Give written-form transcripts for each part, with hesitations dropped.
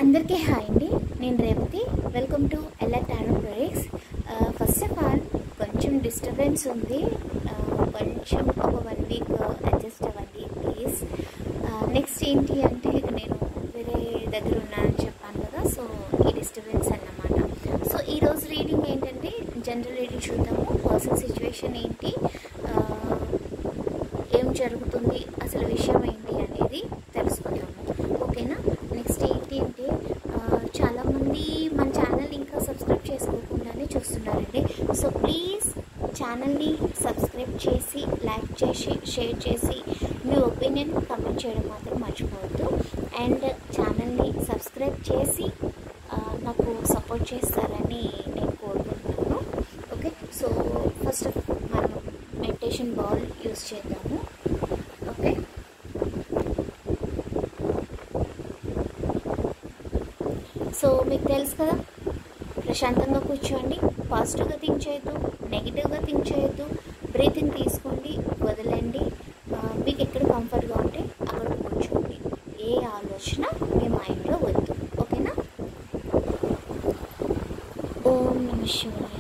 అందరికీ హాయ్ అండి. నేను Revathi. Welcome to Readingz. First of all కొంచెం డిస్టర్బెన్స్ ఉంది. కొంచెం ఒక 1 వీక్ అడ్జస్ట్ అవ్వండి ప్లీజ్. నెక్స్ట్ ఏంటి అంటే నేను వేరే దగ్గర ఉన్నానని చెప్పాను కదా, సో ఈ డిస్టర్బెన్స్ అన్నమాట. సో ఈరోజు రీడింగ్ ఏంటంటే జనరల్ రీడింగ్ చూద్దాము. పర్సనల్ సిచ్యువేషన్ ఏంటి, ఏం జరుగుతుంది, అసలు విషయం ఏంటి అనేది తెలుసుకుందాము. ఓకేనా. నెక్స్ట్ ఏంటి అంటే చాలామంది మన ఛానల్ ఇంకా సబ్స్క్రైబ్ చేసుకోకుండానే చూస్తున్నారండి. సో ప్లీజ్ ఛానల్ని సబ్స్క్రైబ్ చేసి, లైక్ చేసి, షేర్ చేసి, మీ ఒపీనియన్ కమెంట్ చేయడం మాత్రం మర్చిపోవద్దు. అండ్ ఛానల్ని సబ్స్క్రైబ్ చేసి నాకు సపోర్ట్ చేస్తారని నేను కోరుకుంటున్నాను. ఓకే. సో ఫస్ట్ మనం మెడిటేషన్ బాల్ యూజ్ చేద్దాము. ఓకే. సో మీకు తెలుసు కదా, ప్రశాంతంగా కూర్చోండి. పాజిటివ్గా థింక్ చేయొద్దు, నెగిటివ్గా థింక్ చేయొద్దు. బ్రీతింగ్ తీసుకోండి, వదలండి. మీకు ఎక్కడ కంఫర్ట్గా ఉంటే అక్కడ కూర్చోండి. ఏ ఆలోచన మీ మైండ్లో వద్దు. ఓకేనా. ఓం నమః శివాయ.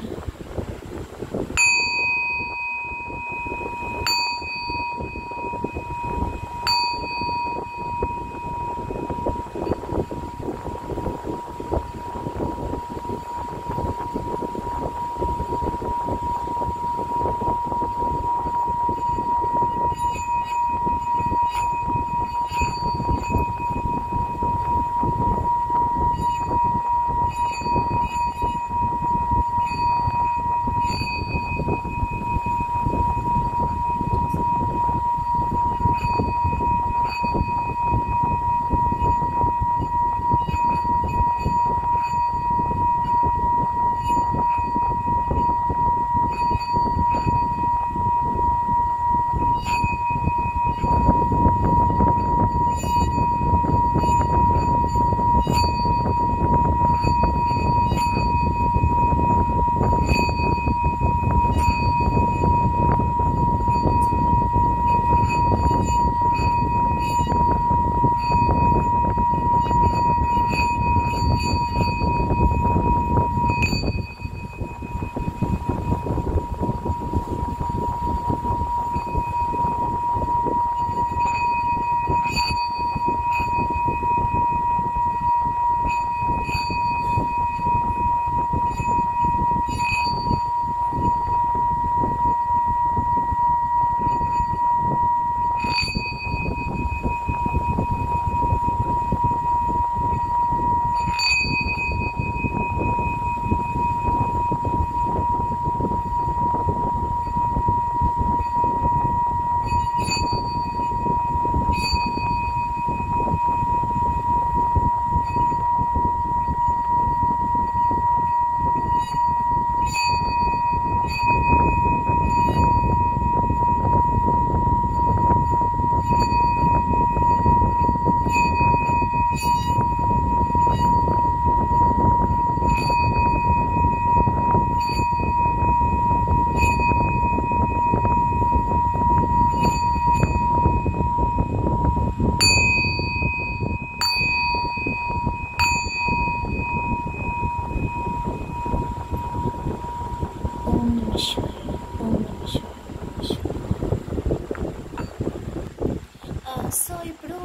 సో ఇప్పుడు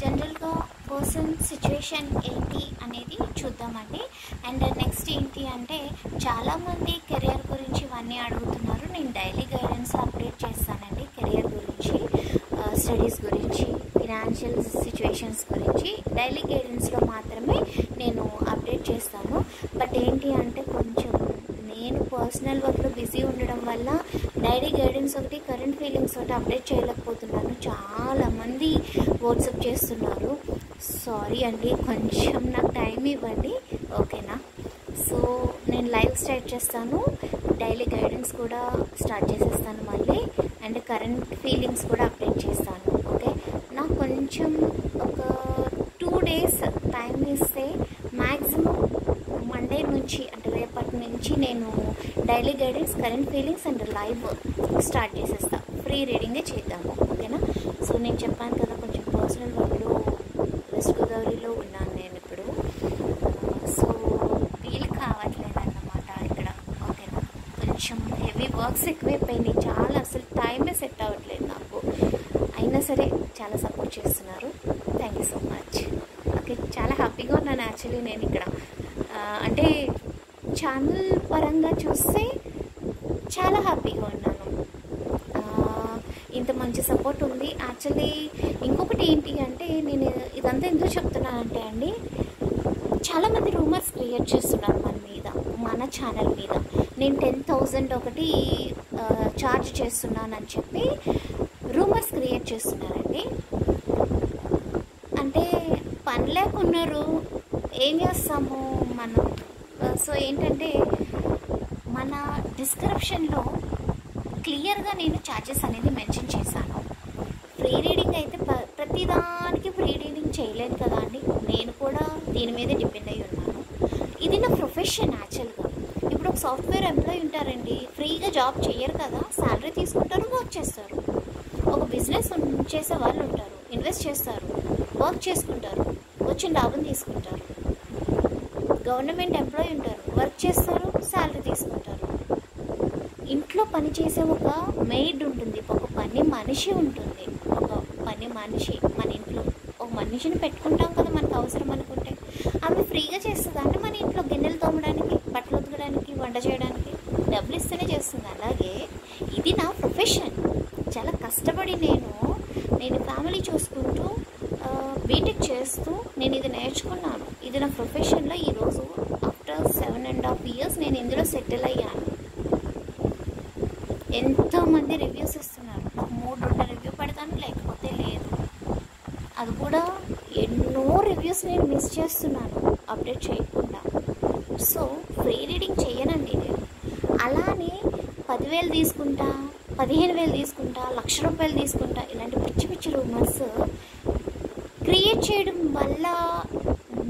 జనరల్గా పర్సన్ సిచ్యువేషన్ ఏంటి అనేది చూద్దామండి. అండ్ నెక్స్ట్ ఏంటి అంటే చాలామంది కెరియర్ గురించి ఇవన్నీ అడుగుతున్నారు. నేను డైలీ గైడెన్స్ అప్డేట్ చేస్తానండి. కెరియర్ గురించి, స్టడీస్ గురించి, ఫినాన్షియల్ సిచ్యువేషన్స్ గురించి డైలీ గైడెన్స్లో మాత్రమే నేను అప్డేట్ చేస్తాను. బట్ ఏంటి అంటే కొంచెం నేను పర్సనల్ వర్క్లో బిజీ ఉండడం వల్ల డైలీ గైడెన్స్ ఒకటి, కరెంట్ ఫీలింగ్స్ ఒకటి అప్డేట్ చేయలేకపోతున్నాను. చాలామంది వాట్సాప్ చేస్తున్నారు. సారీ అండి, కొంచెం నాకు టైం ఇవ్వండి. ఓకేనా. సో నేను లైవ్ స్టార్ట్ చేస్తాను, డైలీ గైడెన్స్ కూడా స్టార్ట్ చేసేస్తాను మళ్ళీ, అండ్ కరెంట్ ఫీలింగ్స్ కూడా అప్డేట్ చేస్తాను. ఓకే. నాకు కొంచెం ఒక 2 days టైం ఇస్తే మ్యాక్సిమం మండే నుంచి అంటే రేపటి నుంచి నేను daily guidance, current feelings and live start చేసేస్తా. ఫ్రీ రీడింగే చేద్దాము. ఓకేనా. సో నేను చెప్పాను కదా, కొంచెం పర్సనల్ వర్క్లో వెస్ట్ గోదావరిలో ఉన్నాను నేను ఇప్పుడు. వర్క్స్ ఎక్కువైపోయినాయి చాలా, అసలు టైమే సెట్ అవ్వట్లేదు నాకు. అయినా సరే చాలా సపోర్ట్ చేస్తున్నారు. Thank you so much. Okay, చాలా హ్యాపీగా ఉన్నాను యాక్చువల్లీ. నేను ఇక్కడ అంటే ఛానల్ పరంగా చూస్తే చాలా హ్యాపీగా ఉన్నాను. ఇంత మంచి సపోర్ట్ ఉంది. యాక్చువల్లీ ఇంకొకటి ఏంటి అంటే, నేను ఇదంతా ఎందుకు చెప్తున్నానంటే అండి, చాలామంది రూమర్స్ క్రియేట్ చేస్తున్నారు మన మీద, మన ఛానల్ మీద. నేను 10,000 ఒకటి ఛార్జ్ చేస్తున్నానని చెప్పి రూమర్స్ క్రియేట్ చేస్తున్నారండి. అంటే పని లేకున్నారు, ఏం చేస్తాము మనం. సో ఏంటంటే, మన డిస్క్రిప్షన్లో క్లియర్గా నేను ఛార్జెస్ అనేది మెన్షన్ చేశాను. ఫ్రీ రీడింగ్ అయితే ప్రతిదానికి ఫ్రీ రీడింగ్ చేయలేను కదా అండి, నేను కూడా దీని మీదే డిపెండ్ అయ్యి ఉన్నాను. ఇది నా ప్రొఫెషన్ యాక్చువల్గా. ఇప్పుడు ఒక సాఫ్ట్వేర్ ఎంప్లాయీ ఉంటారండి, ఫ్రీగా జాబ్ చేయరు కదా, శాలరీ తీసుకుంటారు, వర్క్ చేస్తారు. ఒక బిజినెస్ చేసే వాళ్ళు ఉంటారు, ఇన్వెస్ట్ చేస్తారు, వర్క్ చేసుకుంటారు, వచ్చిన లాభం తీసుకుంటారు. గవర్నమెంట్ ఎంప్లాయీ ఉంటారు, వర్క్ చేస్తారు, శాలరీ తీసుకుంటారు. ఇంట్లో పని చేసే ఒక మెయిడ్ ఉంటుంది, ఒక పని మనిషి ఉంటుంది. ఒక పని మనిషి మన ఇంట్లో ఒక మనిషిని పెట్టుకుంటాం కదా మనకు అవసరం అనుకుంటే. ఆమె ఫ్రీగా చేస్తుంది అంటే మన ఇంట్లో గిన్నెలు తోమడానికి, బట్టలు ఉతకడానికి, వంట చేయడానికి డబ్బులు ఇస్తేనే చేస్తుంది. అలాగే ఇది నా ప్రొఫెషన్. చాలా కష్టపడి నేను ఫ్యామిలీ చూసుకుంటూ బీటెక్ చేస్తూ నేను ఇది నేర్చుకున్నాను. ఇది నా ప్రొఫెషన్లో ఈరోజు ఆఫ్టర్ 7.5 years నేను ఇందులో సెటిల్ అయ్యాను. ఎంతోమంది రివ్యూస్ ఇస్తున్నారు, నాకు మూడ్ ఉంటే రివ్యూ పెడతాను, లేకపోతే లేదు. అది కూడా ఎన్నో రివ్యూస్ నేను మిస్ చేస్తున్నాను అప్డేట్ చేయకుండా. సో ఫ్రీ రీడింగ్ చేయనండి నేను. అలానే 10,000 తీసుకుంటా, 15,000 తీసుకుంటా, 1,00,000 రూపాయలు తీసుకుంటా, ఇలాంటి పిచ్చి పిచ్చి రూమర్స్ క్రియేట్ చేయడం వల్ల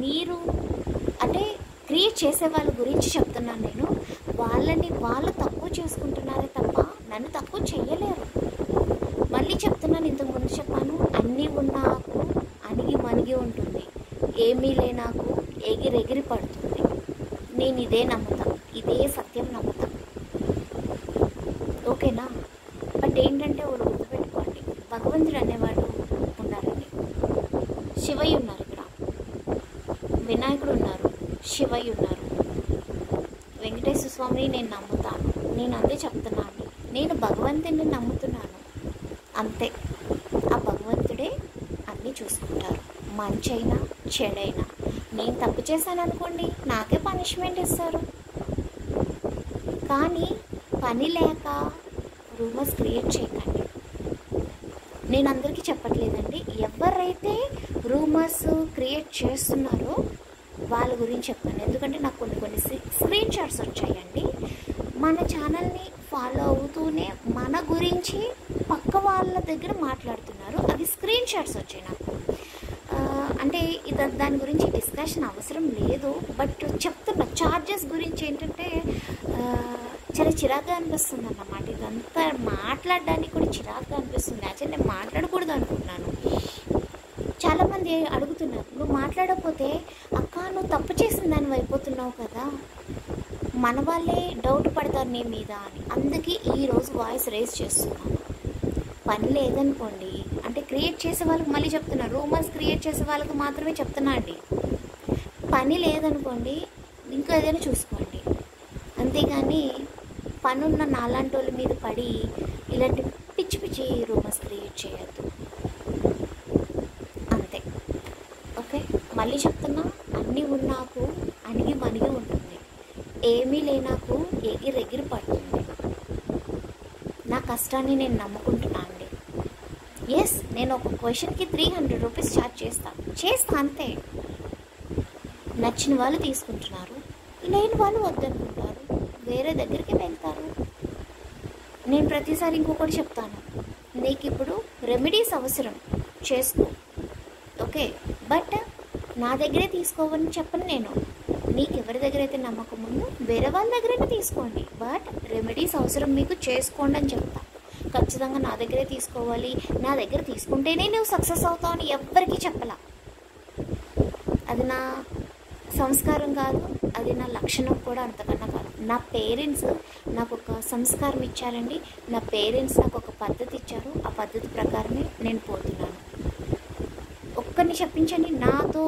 మీరు అంటే క్రియేట్ చేసే వాళ్ళ గురించి చెప్తున్నాను నేను. వాళ్ళు తక్కువ చేసుకుంటున్నారే తప్ప నన్ను తక్కువ చేయలేరు. మళ్ళీ చెప్తున్నాను, ఇంతకుముందు చెప్పాను, అన్నీ ఉన్నాకు అణిగి మణిగి ఉంటుంది, ఏమీ లేనాకు ఎగిరెగిరి పడుతుంది. నేను ఇదే నమ్ముతాను, ఇదే సత్యం నమ్ముతాను. ఓకేనా? బట్ ఏంటంటే వాళ్ళు గుర్తుపెట్టుకోండి, భగవంతుడు అనేవాడు ఉన్నారండి. శివయ్య ఉన్నారు ఇక్కడ, వినాయకుడు ఉన్నారు, శివయ్య ఉన్నారు, వెంకటేశ్వర స్వామిని నేను నమ్ముతాను. నేను అదే చెప్తున్నాను, నేను భగవంతుడిని నమ్ముతున్నాను అంతే. ఆ భగవంతుడే అన్నీ చూసుకుంటారు, మంచైనా చెడైనా. నేను తప్పు చేశాను అనుకోండి, నాకే పనిష్మెంట్ ఇస్తారు. కానీ పని లేక రూమర్స్ క్రియేట్ చేయకండి. నేను అందరికీ చెప్పట్లేదండి, ఎవరైతే రూమర్స్ క్రియేట్ చేస్తున్నారో వాళ్ళ గురించి చెప్తాను. ఎందుకంటే నాకు కొన్ని స్క్రీన్ షాట్స్ వచ్చాయండి. మన ఛానల్ని ఫాలో అవుతూనే మన గురించి పక్క వాళ్ళ దగ్గర మాట్లాడుతున్నారు, అవి స్క్రీన్ షాట్స్ వచ్చాయి నాకు. అంటే దాని గురించి డిస్కషన్ అవసరం లేదు, బట్ చెప్తున్నా. ఛార్జెస్ గురించి ఏంటంటే చాలా చిరాగ్గా అనిపిస్తుంది అన్నమాట. ఇదంతా మాట్లాడడానికి కూడా చిరాగ్గా అనిపిస్తుంది. యాక్చువల్లీ నేను మాట్లాడకూడదు అనుకున్నాను. చాలామంది అడుగుతున్నారు, నువ్వు మాట్లాడకపోతే అక్క నువ్వు తప్పు చేసిన దాన్ని అయిపోతున్నావు కదా, మన వాళ్ళే డౌట్ పడతారు నీ మీద అని. అందుకే ఈరోజు వాయిస్ రేస్ చేస్తున్నాను. పని లేదనుకోండి, అంటే క్రియేట్ చేసే వాళ్ళకి మళ్ళీ చెప్తున్నారు, రూమర్స్ క్రియేట్ చేసే వాళ్ళకి మాత్రమే చెప్తున్నా అండి. పని లేదనుకోండి, ఇంకా ఏదైనా చూసుకోండి. అంతేగాని పనున్న నాలాంటి వాళ్ళ మీద పడి ఇలాంటి పిచ్చి పిచ్చి రూమర్స్ క్రియేట్ చేయొద్దు అంతే. ఓకే, మళ్ళీ చెప్తున్నా, అన్నీ ఉన్నాకు అణిగి మణిగి ఉంటుంది, ఏమీ లేనాకు ఎగిరెగిరి పడుతుంది. నా కష్టాన్ని నేను నమ్ముకుంటున్నా అండి. ఎస్, నేను ఒక క్వశ్చన్కి 300 రూపీస్ ఛార్జ్ చేస్తా అంతే. నచ్చిన వాళ్ళు తీసుకుంటున్నారు, లేని వాళ్ళు వద్దనుకుంటారు, వేరే దగ్గరికి వెళ్తారు. నేను ప్రతిసారి ఇంకొకటి చెప్తాను, నీకు ఇప్పుడు రెమెడీస్ అవసరం చేసుకో, ఓకే, బట్ నా దగ్గరే తీసుకోవని చెప్పను నేను. నీకు ఎవరి దగ్గర అయితే నమ్మకం ఉందో వేరే వాళ్ళ దగ్గరైనా తీసుకోండి, బట్ రెమెడీస్ అవసరం మీకు చేసుకోండి అని చెప్తా. ఖచ్చితంగా నా దగ్గరే తీసుకోవాలి, నా దగ్గర తీసుకుంటేనే నువ్వు సక్సెస్ అవుతావు అని ఎవ్వరికీ చెప్పలా. అది నా సంస్కారం కాదు, అది నా లక్షణం కూడా అంతకన్నా కాదు. నా పేరెంట్స్ నాకు ఒక సంస్కారం ఇచ్చారండి, నా పేరెంట్స్ నాకు ఒక పద్ధతి ఇచ్చారు, ఆ పద్ధతి ప్రకారమే నేను పోతున్నాను. ఒక్కరిని చెప్పించండి, నాతో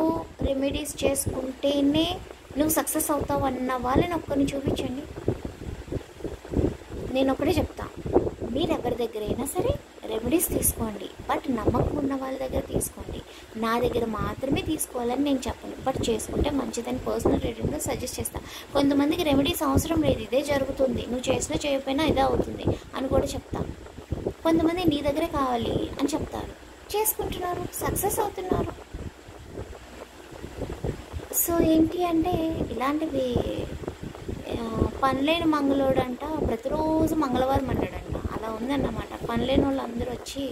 రెమెడీస్ చేసుకుంటేనే నువ్వు సక్సెస్ అవుతావు అన్న వాళ్ళని ఒక్కరిని చూపించండి. నేను ఒకటే చెప్తా, మీరు ఎవరి దగ్గర అయినా సరే రెమెడీస్ తీసుకోండి, బట్ నమ్మకం ఉన్న వాళ్ళ దగ్గర తీసుకోండి. నా దగ్గర మాత్రమే తీసుకోవాలని నేను చెప్పను, బట్ చేసుకుంటే మంచిదని పర్సనల్ రీడింగ్లో సజెస్ట్ చేస్తాను. కొంతమందికి రెమెడీస్ అవసరం లేదు, ఇదే జరుగుతుంది, నువ్వు చేసినా చేయకపోయినా ఇదే అవుతుంది అని కూడా చెప్తాను. కొంతమంది నీ దగ్గరే కావాలి అని చెప్తారు, చేసుకుంటున్నారు, సక్సెస్ అవుతున్నారు. సో ఏంటి అంటే ఇలాంటివి పనిలేని మంగళోడు అంట ప్రతిరోజు మంగళవారం అంటాడంట, అలా ఉందన్నమాట. పనిలేని వాళ్ళు అందరూ వచ్చి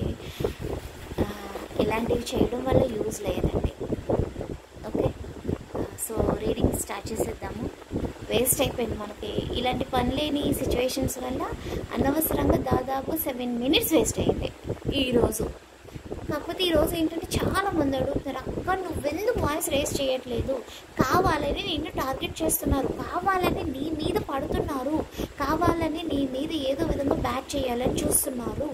ఇలాంటివి చేయడం వల్ల యూజ్ లేదండి. ఓకే, సో రీడింగ్ స్టార్ట్ చేసేద్దాము. వేస్ట్ అయిపోయింది మనకి ఇలాంటి పనిలేని సిచ్యువేషన్స్ వల్ల, అనవసరంగా దాదాపు 7 minutes వేస్ట్ అయింది ఈరోజు. కాకపోతే ఈరోజు ఏంటంటే చాలామంది అడుగుతున్నారు, అక్క నువ్వెందుకు వాయిస్ రేస్ చేయట్లేదు, కావాలని నిన్ను టార్గెట్ చేస్తున్నారు, కావాలని నీ మీద పడుతున్నారు, కావాలని నీ మీద ఏదో విధంగా బ్యాట్ చేయాలని చూస్తున్నారు,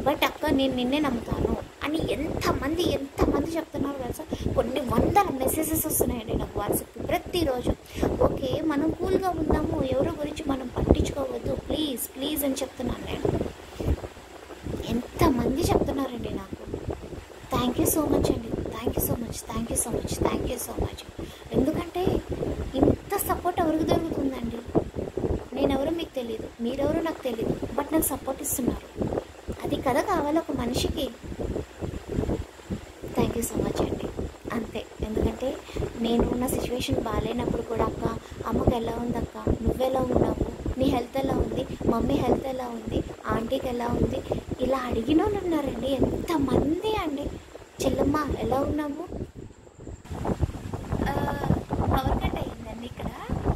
బట్ అక్క నేను నిన్నే నమ్ముతాను అని ఎంతమంది చెప్తున్నారు తెలుసా. కొన్ని వందల మెసేజెస్ వస్తున్నాయండి నాకు వాట్సాప్కి ప్రతిరోజు. ఓకే, మనం కూల్గా ఉందాము, ఎవరి గురించి మనం పట్టించుకోవద్దు, ప్లీజ్ అని చెప్తున్నాను నేను. ఎంతమంది చెప్తున్నారండి నాకు. థ్యాంక్ యూ సో మచ్ అండి, థ్యాంక్ యూ సో మచ్. ఎందుకంటే ఇంత సపోర్ట్ ఎవరికి దొరుకుతుందండి? నేనెవరో మీకు తెలియదు, మీరెవరో నాకు తెలియదు, బట్ నాకు సపోర్ట్ ఇస్తున్నారు. అది కదా కావాలి ఒక మనిషికి. థ్యాంక్ యూ సో మచ్ అండి, అంతే. ఎందుకంటే నేను ఉన్న సిచ్యువేషన్ బాగాలేనప్పుడు కూడా అక్క, అమ్మకి ఎలా ఉంది అక్క, నువ్వెలా ఉన్నావు, నీ హెల్త్ ఎలా ఉంది, మమ్మీ హెల్త్ ఎలా ఉంది, ఆంటీకి ఎలా ఉంది, ఇలా అడిగిన వాళ్ళు ఉన్నారండి ఎంతమంది అండి. చెల్లమ్మ ఎలా ఉన్నావు? పవర్ కట్ అయిందండి ఇక్కడ.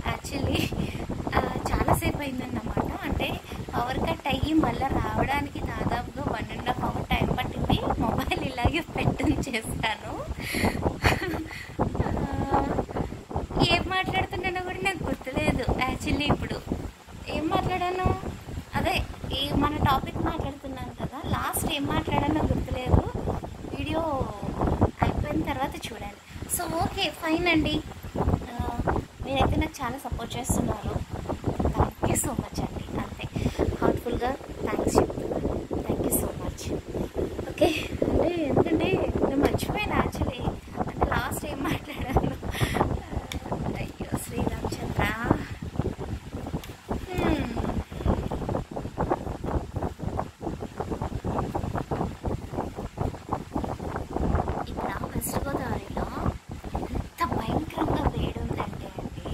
యాక్చువల్లీ చాలాసేపు అయిందన్నమాట. అంటే పవర్ కట్ అయ్యి మళ్ళీ రావడానికి దాదాపుగా 1.5 hour టైం పట్టింది. మొబైల్ ఇలాగే పెట్టుని చేస్తాను. ఏం మాట్లాడుతున్నానో కూడా నాకు గుర్తులేదు. యాక్చువల్లీ ఇప్పుడు ఏం మాట్లాడాను, అదే మన టాపిక్ మాట్లాడుతున్నాను కదా, లాస్ట్ ఏం మాట్లాడానో గుర్తులేదు. వీడియో అయిపోయిన తర్వాత చూడాలి. సో ఓకే, ఫైన్ అండి. మీరైతే నాకు చాలా సపోర్ట్ చేస్తున్నారు. థ్యాంక్ యూ సో మచ్ అండి, అంతే. హార్ట్ఫుల్గా థ్యాంక్స్ చెప్తున్నాను. Thank you so much. Okay, అంటే ఎందుకంటే నేను మర్చిపోయాను యాక్చువల్లీ, అంటే లాస్ట్ ఏం మాట్లాడాను. అయ్యో శ్రీరామచంద్ర. ఇక్కడ వెస్ట్ గోదావరిలో ఎంత భయంకరంగా వేడి ఉందంటే అండి,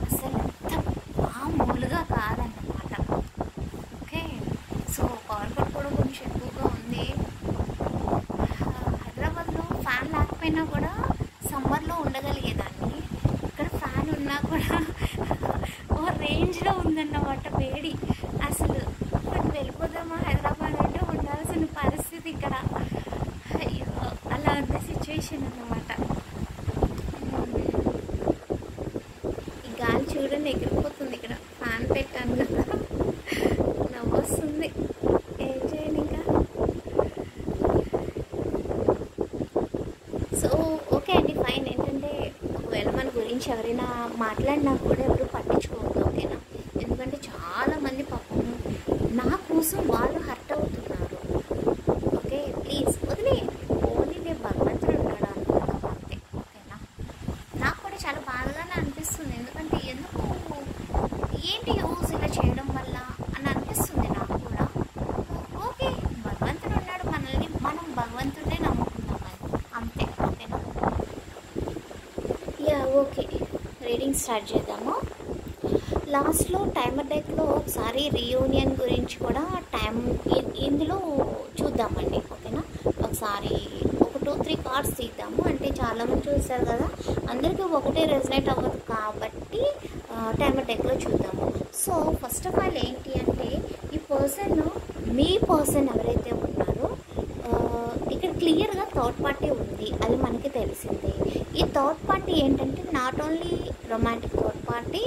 అసలు ఎంత మామూలుగా కాదన్నమాట. ఓకే, సో పవర్ కట్ కూడా కొంచెం ఎక్కువగా ఉంది. హైదరాబాద్లో ఫ్యాన్ లేకపోయినా కూడా సమ్మర్లో ఉండగలిగేదాన్ని. ఇక్కడ ఫ్యాన్ ఉన్నా కూడా ఓ రేంజ్లో ఉందన్నమాట వేడి. అసలు ఇప్పుడు వెళ్ళిపోదామా హైదరాబాద్ అంటే ఉండాల్సిన పరిస్థితి ఇక్కడ. అయ్యో, అలా ఉంది సిచ్యువేషన్ అన్నమాట. ఈ గాలి చూడండి ఎగిరిపోతుంది. ఇక్కడ ఫ్యాన్ పెట్టాను కదా, నవ్వు వస్తుంది. ఏం చేయను ఇంకా. సో ఓకే అండి, ఫైన్. ఏంటంటే ఒకవేళ మన గురించి ఎవరైనా మాట్లాడినా కూడా ఎవరు పట్టించుకోవద్దు, ఓకేనా? ఎందుకంటే చాలామంది పాపం నా కోసం వాళ్ళు హర్ట్ అవుతున్నారు. ఓకే, ప్లీజ్ వదిలేయండి. ఓన్లీ నేను భగవంతుడు ఉన్నాడు అనుకుంటాం అంతే, ఓకేనా? నాకు కూడా చాలా బాధగానే అనిపిస్తుంది. ఎందుకంటే ఎందుకు, ఏంటి యూజ్ ఇలా చేయడం వల్ల అని అనిపిస్తుంది నాకు కూడా. ఓకే, భగవంతుడు ఉన్నాడు, మనల్ని మనం భగవంతుడే నమ్ముకుందాం అంతే, ఓకేనా? యా ఓకే, రీడింగ్ స్టార్ట్ చేద్దాము. లాస్ట్లో టైమర్ డెక్లో ఒకసారి రీయూనియన్ గురించి కూడా ఇందులో చూద్దామండి, ఓకేనా? ఒకసారి ఒక 2-3 కార్డ్స్ తీద్దాము. అంటే చాలామంది చూస్తారు కదా, అందరికీ ఒకటే రెజనేట్ అవ్వదు కాబట్టి టైమర్ డెక్లో చూద్దాము. సో ఫస్ట్ ఆఫ్ ఆల్ ఏంటి అంటే, ఈ మీ పర్సన్ ఎవరైతే ఉన్నారో ఇక్కడ క్లియర్గా థర్డ్ పార్టీ ఉంది, అది మనకి తెలిసిందే. ఈ థర్డ్ పార్టీ ఏంటంటే not only romantic third party,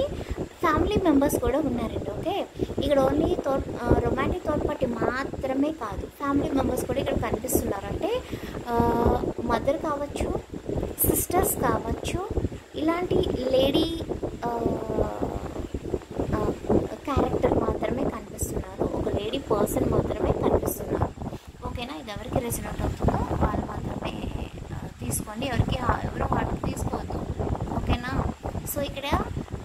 family members కూడా ఉన్నారండి. ఓకే, ఇక్కడ ఓన్లీ రొమాంటిక్ థర్డ్ పార్టీ మాత్రమే కాదు, ఫ్యామిలీ మెంబర్స్ కూడా ఇక్కడ కనిపిస్తున్నారు. అంటే మదర్ కావచ్చు, సిస్టర్స్ కావచ్చు, ఇలాంటి లేడీ క్యారెక్టర్ మాత్రమే కనిపిస్తున్నారు, ఒక లేడీ పర్సన్ మాత్రమే కనిపిస్తున్నారు. ఓకేనా, ఇది ఎవరికి రెసినెంట్ అవుతుందో వాళ్ళు మాత్రమే తీసుకోండి, ఎవరో హార్ట్ తీసుకోవద్దు. ఓకేనా, సో ఇక్కడ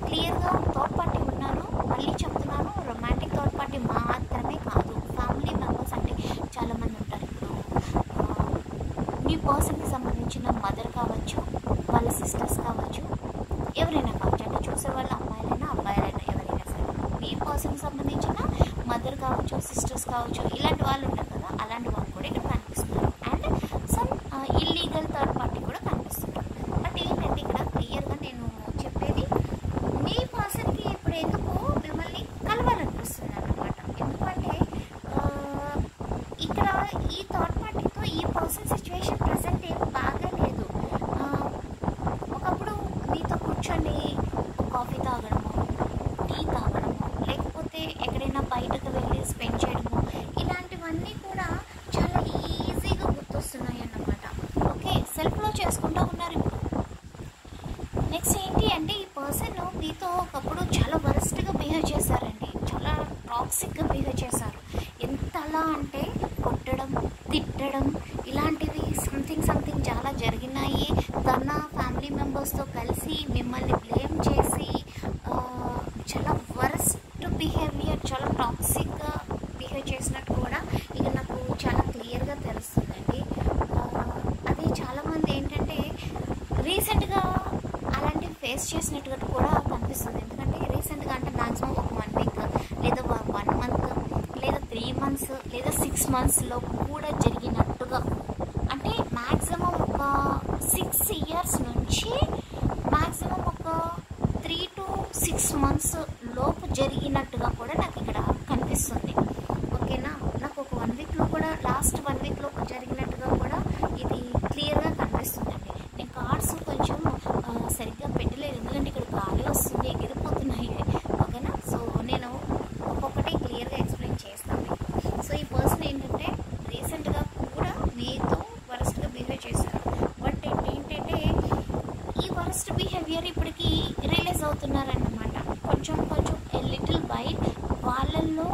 క్లియర్గా థర్డ్ పార్టీ ఉన్నారు. మళ్ళీ చెప్తున్నాను, రొమాంటిక్ థర్డ్ పార్టీ మాత్రమే కాదు, ఫ్యామిలీ మెంబర్స్ అంటే చాలామంది ఉంటారు. ఇప్పుడు మీ పర్సన్కి సంబంధించిన మదర్ కావచ్చు, వాళ్ళ సిస్టర్స్ కావచ్చు, ఎవరైనా కావచ్చు, అంటే చూసే వాళ్ళ అమ్మాయిలైనా అబ్బాయిలైనా ఎవరైనా సరే, మీ పర్సన్కి సంబంధించిన మదర్ కావచ్చు, సిస్టర్స్ కావచ్చు, ఇలాంటి వాళ్ళు ఉంటారు కదా, అలాంటి వాళ్ళు కూడా ఇక్కడ కనిపిస్తున్నారు. And some illegal third party కూడా కనిపిస్తున్నారు. బట్ ఏంటంటే ఇక్కడ క్లియర్గా నేను చెప్పేది, మీ పర్సన్కి ఇప్పుడు ఎందుకు మిమ్మల్ని కలవాలనిపిస్తుంది అన్నమాట. ఎందుకంటే ఇక్కడ ఈ థర్డ్ పార్టీతో ఈ పర్సన్ సిచ్యువేషన్ ప్రజెంట్ ఏం బాగాలేదు. ఒకప్పుడు మీతో కూర్చొని కాఫీ తాగడము, టీ తాగడము, లేకపోతే ఎక్కడైనా బయటకు వెళ్ళి స్పెండ్ చేయడము, ఇలాంటివన్నీ కూడా చాలా ఈజీగా గుర్తొస్తున్నాయి అన్నమాట. ఓకే, సెల్ఫ్లో చేసుకుంటూ ఉన్నారు ఇప్పుడు. నెక్స్ట్ ఏంటి అంటే, ఈ పర్సన్ మీతో ఒకప్పుడు చాలా వరస్ట్గా బిహేవ్ చేశారండి, చాలా టాక్సిక్గా బిహేవ్ చేశారు. ఎంతలా అంటే కొట్టడం, తిట్టడం, ఇలాంటివి సంథింగ్ చాలా జరిగినాయి. తన ఫ్యామిలీ మెంబర్స్తో కలిసి మిమ్మల్ని బ్లేమ్ చేసి చాలా వరస్ట్ బిహేవియర్, చాలా టాక్సిక్గా బిహేవ్ చేసినట్టు కూడా ఇక నాకు చాలా క్లియర్గా తెలుస్తుందండి. అది చాలామంది ఏంటంటే రీసెంట్గా అలాంటివి ఫేస్ చేసినట్టుగా కూడా కనిపిస్తుంది. ఎందుకంటే రీసెంట్గా అంటే మ్యాక్సిమం ఒక 1 వీక్ లేదా 1 మంత్ లేదా 3 మంత్స్ లేదా 6 మంత్స్లో కూడా జరిగినట్టుగా, అంటే మ్యాక్సిమం ఒక 6 ఇయర్స్ నుంచి మ్యాక్సిమం ఒక 3 to 6 మంత్స్ లోపు జరిగినట్టుగా కూడా నాకు ఇక్కడ కనిపిస్తుంది. ఓకేనా, నాకు ఒక 1 వీక్లో కూడా, లాస్ట్ 1 వీక్లో జరిగినట్టుగా కూడా ఇది క్లియర్గా కనిపిస్తుందండి. నేను కార్డ్స్ కొంచెం సరిగ్గా పెట్టలేదు, ఎందుకంటే ఇక్కడ గాలి వస్తుంది, ఎగిరిపోతున్నాయి. ఓకేనా, సో నేను ఒక్కొక్కటి క్లియర్గా ఎక్స్ప్లెయిన్ చేస్తాను. సో ఈ పర్సన్ ఏంటంటే రీసెంట్గా కూడా మీతో వరస్ట్గా బిహేవ్ చేశారు. బట్ ఏంటంటే ఈ వరస్ట్ బిహేవియర్ ఇప్పటికి రియలైజ్ అవుతున్నారన్నమాట. కొంచెం లిటిల్ బై వాళ్ళల్లో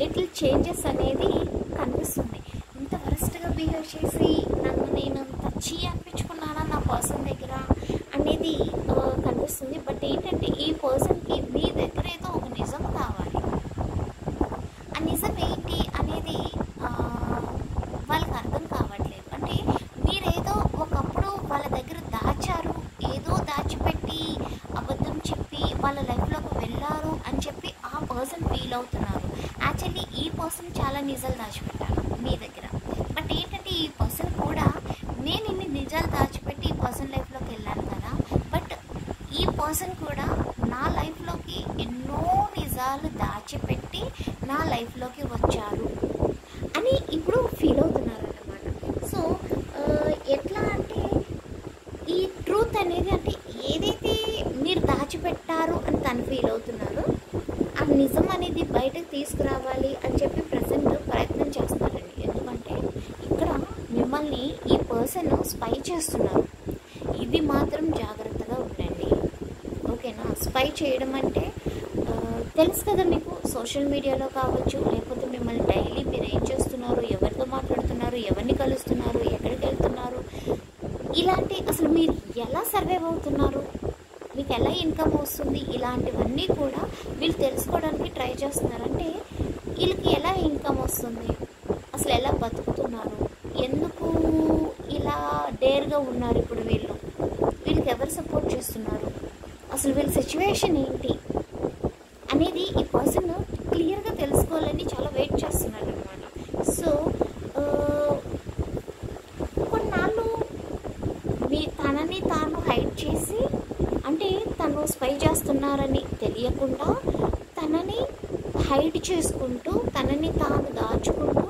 లిటిల్ చేంజెస్ అనేది కనిపిస్తుంది. ఇంత వరస్ట్గా బిహేవ్ చేసి నన్ను నేను టచ్ అనిపించుకున్నానా నా పర్సన్ దగ్గర అనేది కనిపిస్తుంది. బట్ ఏంటంటే ఈ పర్సన్కి మీ దగ్గర ఏదో ఒక నిజం కావాలి. ఆ నిజం ఏంటి అనేది వాళ్ళకి అర్థం కావట్లేదు. అంటే మీరేదో ఒకప్పుడు వాళ్ళ దగ్గర దాచారు, ఏదో దాచిపెట్టి అబద్ధం చెప్పి వాళ్ళ లైఫ్లోకి వెళ్ళారు అని చెప్పి ఆ పర్సన్ ఫీల్ అవుతున్నారు. యాక్చువల్లీ ఈ పర్సన్ చాలా నిజాలు దాచిపెట్టారు మీ దగ్గర. బట్ ఏంటంటే ఈ పర్సన్ కూడా నేను ఇన్ని నిజాలు దాచిపెట్టి ఈ పర్సన్ లైఫ్లోకి వెళ్ళాను కదా, బట్ ఈ పర్సన్ కూడా నా లైఫ్లోకి ఎన్నో నిజాలు దాచిపెట్టి నా లైఫ్లోకి వచ్చారు అని ఇప్పుడు ఫీల్ అవుతున్నారు అన్నమాట. సో ఎట్లా అంటే ఈ ట్రూత్ అనేది, అంటే ఏదైతే మీరు దాచిపెట్టారు అని తను ఫీల్ అవుతున్నారో ఆ నిజం అనేది బయటకు తీసుకురావాలి అని చెప్పి ప్రజెంట్ ప్రయత్నం చేస్తున్నారండి. ఎందుకంటే ఇక్కడ మిమ్మల్ని ఈ పర్సన్ స్పై చేస్తున్నారు. ఇది మాత్రం జాగ్రత్తగా ఉండండి. ఓకేనా, స్పై చేయడం అంటే తెలుసు కదా మీకు, సోషల్ మీడియాలో కావచ్చు, లేకపోతే మిమ్మల్ని డైలీ మీరు ఏం చేస్తున్నారు, ఎవరితో మాట్లాడుతున్నారు, ఎవరిని కలుస్తున్నారు, ఎక్కడికి వెళ్తున్నారు, ఇలాంటి అసలు మీరు ఎలా సర్వైవ్ అవుతున్నారు, మీకు ఎలా ఇన్కమ్ వస్తుంది, ఇలాంటివన్నీ కూడా వీళ్ళు తెలుసుకోవడానికి ట్రై చేస్తున్నారు. అంటే వీళ్ళకి ఎలా ఇన్కమ్ వస్తుంది, అసలు ఎలా బతుకుతున్నారు, ఎందుకు ఇలా డేర్గా ఉన్నారు, ఇప్పుడు వీళ్ళకి ఎవరు సపోర్ట్ చేస్తున్నారు, అసలు వీళ్ళ సిచ్యువేషన్ ఏంటి అనేది ఈ పర్సన్ క్లియర్గా తెలుసుకోవాలని చాలా వెయిట్ చేస్తున్నారు అన్నమాట. సో కొన్నాళ్ళు తనని తాను హైడ్ చేసి, అంటే తను స్పై చేస్తున్నారని తెలియకుండా తనని హైడ్ చేసుకుంటూ, తనని తాను దాచుకుంటూ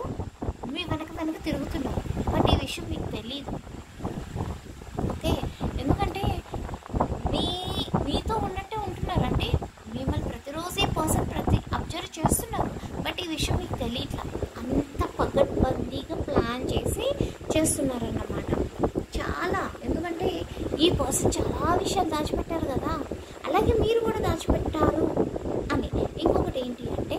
మీ వెనక తిరుగుతున్నారు. బట్ ఈ విషయం మీకు తెలియదు. ఓకే, ఎందుకంటే మీతో ఉన్నట్టే ఉంటున్నారు. అంటే మిమ్మల్ని వెళ్ళి ఇట్లా అంత పకడ్బందీగా ప్లాన్ చేసి చేస్తున్నారన్నమాట. చాలా, ఎందుకంటే ఈ పర్సన్ చాలా విషయాలు దాచిపెట్టారు కదా, అలాగే మీరు కూడా దాచిపెట్టారు అని. ఇంకొకటి ఏంటి అంటే,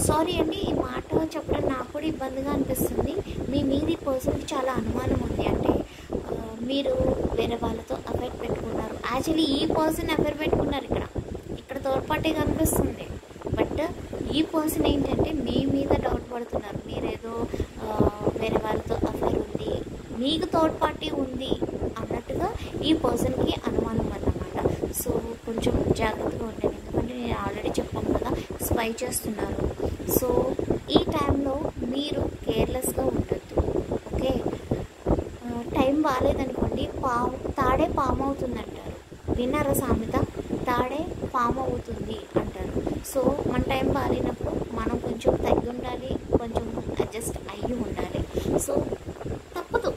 సారీ అండి ఈ మాట చెప్పడం నాకు కూడా ఇబ్బందిగా అనిపిస్తుంది, మీ మీద ఈ పర్సన్కి చాలా అనుమానం ఉంది. అంటే మీరు వేరే వాళ్ళతో అఫైర్ పెట్టుకున్నారు. యాక్చువల్లీ ఈ పర్సన్ అఫైర్ పెట్టుకున్నారు, ఇక్కడ థర్డ్ పార్టీ కనిపిస్తుంది. బట్ ఈ పర్సన్ ఏంటంటే మీ మీద డౌట్ పడుతున్నారు, మీరేదో వేరే వాళ్ళతో అఫైర్ ఉంది, మీకు థర్డ్ పార్టీ ఉంది అన్నట్టుగా ఈ పర్సన్కి అనుమానం అన్నమాట. సో కొంచెం జాగ్రత్తగా ఉండండి, ఎందుకంటే నేను ఆల్రెడీ చెప్పాను కదా, స్పై చేస్తున్నారు. సో ఈ టైంలో మీరు కేర్లెస్గా ఉండొద్దు. ఓకే, టైం బాగాలేదనుకోండి, తాడే పాము అవుతుంది అంటారు, విన్నారా సామెత? తాడే పాము అవుతుంది అంటారు. సో మన టైం బాగాలేనప్పుడు మనం కొంచెం తగ్గి ఉండాలి, కొంచెం అడ్జస్ట్ అయ్యి ఉండాలి. సో తప్పదు,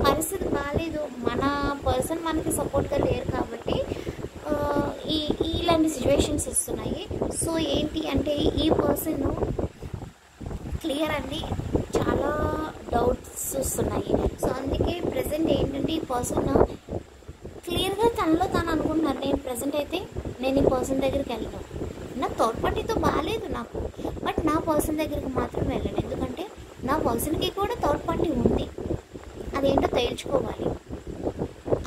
పరిస్థితి బాగాలేదు, మన పర్సన్ మనకి సపోర్ట్గా లేరు కాబట్టి ఇలాంటి సిచ్యువేషన్స్ వస్తున్నాయి. సో ఏంటి అంటే ఈ పర్సన్ క్లియర్ అండి, చాలా డౌట్స్ వస్తున్నాయి. సో అందుకే ప్రజెంట్ ఏంటంటే ఈ పర్సన్ క్లియర్గా తనలో తాను అనుకుంటున్నారు, నేను ప్రజెంట్ అయితే నేను ఈ పర్సన్ దగ్గరికి వెళ్ళను, నాకు థర్డ్ పార్టీతో బాగాలేదు నాకు, బట్ నా పర్సన్ దగ్గరికి మాత్రం వెళ్ళను, ఎందుకంటే నా పర్సన్కి కూడా థర్డ్ పార్టీ ఉంది, అదేంటో తేల్చుకోవాలి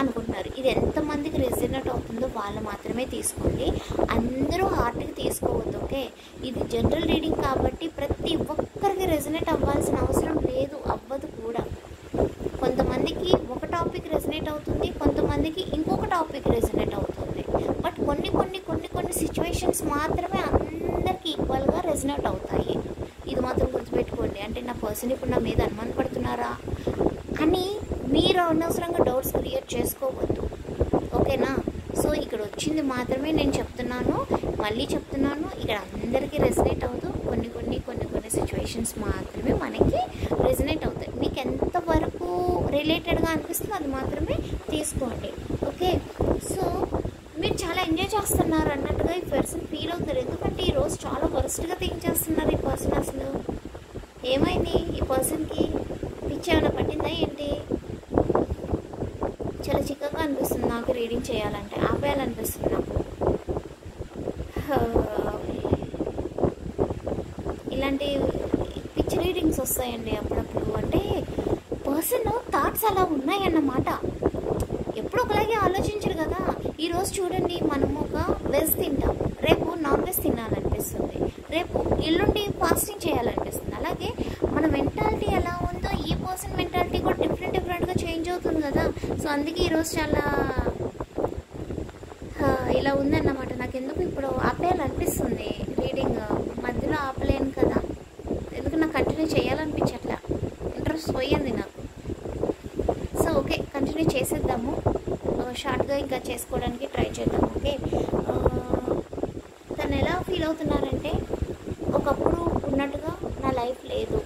అనుకుంటున్నారు. ఇది ఎంతమందికి రెసినేట్ అవుతుందో వాళ్ళు మాత్రమే తీసుకోండి, అందరూ హార్ట్కి తీసుకోవద్దు. ఓకే, ఇది జనరల్ రీడింగ్ కాబట్టి ప్రతి ఒక్కరికి రెసినేట్ అవ్వాల్సిన అవసరం లేదు, అవ్వదు కూడా. కొంతమందికి ఒక టాపిక్ రెసినేట్ అవుతుంది, కొంతమందికి ఇంకొక టాపిక్ రెసినేట్ అవుతుంది. బట్ కొన్ని సిచ్యువేషన్స్ మాత్రమే అందరికీ ఈక్వల్గా రెసినేట్ అవుతాయి. ఇది మాత్రం గుర్తుపెట్టుకోండి. అంటే నా పర్సన్ ఇప్పుడు నా మీద అనుమానం పడుతున్నారా అని మీరు అనవసరంగా డౌట్స్ క్రియేట్ చేసుకోవద్దు. ఓకేనా? సో ఇక్కడ వచ్చింది మాత్రమే నేను చెప్తున్నాను, మళ్ళీ చెప్తున్నాను, ఇక్కడ అందరికీ రెసినేట్ అవ్వదు, కొన్ని సిచ్యువేషన్స్ మాత్రమే మనకి రెసినేట్ అవుతాయి. మీకు ఎంతవరకు రిలేటెడ్గా అనిపిస్తుందో అది మాత్రమే తీసుకోండి. ఓకే, సో మీరు చాలా ఎంజాయ్ చేస్తున్నారు అన్నట్టుగా ఈ పర్సన్ ఫీల్ అవుతారు, ఎందుకంటే ఈరోజు చాలా వరస్ట్గా థింక్ చేస్తున్నారు ఈ పర్సన్. అసలు ఏమైంది ఈ పర్సన్కి? పిచ్చి ఏమైనా పట్టిందా ఏంటి? చాలా చిక్కగా అనిపిస్తుంది నాకు రీడింగ్ చేయాలంటే, ఆపేయాలనిపిస్తుంది నాకు. ఇలాంటి పిచ్చి రీడింగ్స్ వస్తాయండి అప్పుడప్పుడు. అంటే పర్సన్ థాట్స్ అలా ఉన్నాయన్నమాట, ఎప్పుడు ఒకలాగే ఆలోచించరు కదా. ఈరోజు చూడండి, మనము ఒక వెజ్ తింటాం, రేపు నాన్ వెజ్ తినాలనిపిస్తుంది, రేపు ఎల్లుండి ఫాస్టింగ్ చేయాలనిపిస్తుంది. అలాగే మన మెంటాలిటీ ఎలా ఉందో ఈ పర్సన్ మెంటాలిటీ కూడా డిఫరెంట్గా చేంజ్ అవుతుంది కదా. సో అందుకే ఈరోజు చాలా ఇలా ఉందన్నమాట. నాకు ఎందుకు ఇప్పుడు ఆపేయాలనిపిస్తుంది రీడింగ్, మధ్యలో ఆపలేను కదా, ఎందుకు నాకు కంటిన్యూ చేయాలనిపించట్లా, ఇంట్రెస్ట్ పోయింది నాకు. సో ఓకే, కంటిన్యూ చేసేద్దాము, షార్ట్గా ఇంకా చేసుకోవడానికి ట్రై చేద్దాం. ఓకే, తను ఎలా ఫీల్ అవుతున్నారంటే, ఒకప్పుడు ఉన్నట్టుగా నా లైఫ్ లేదు,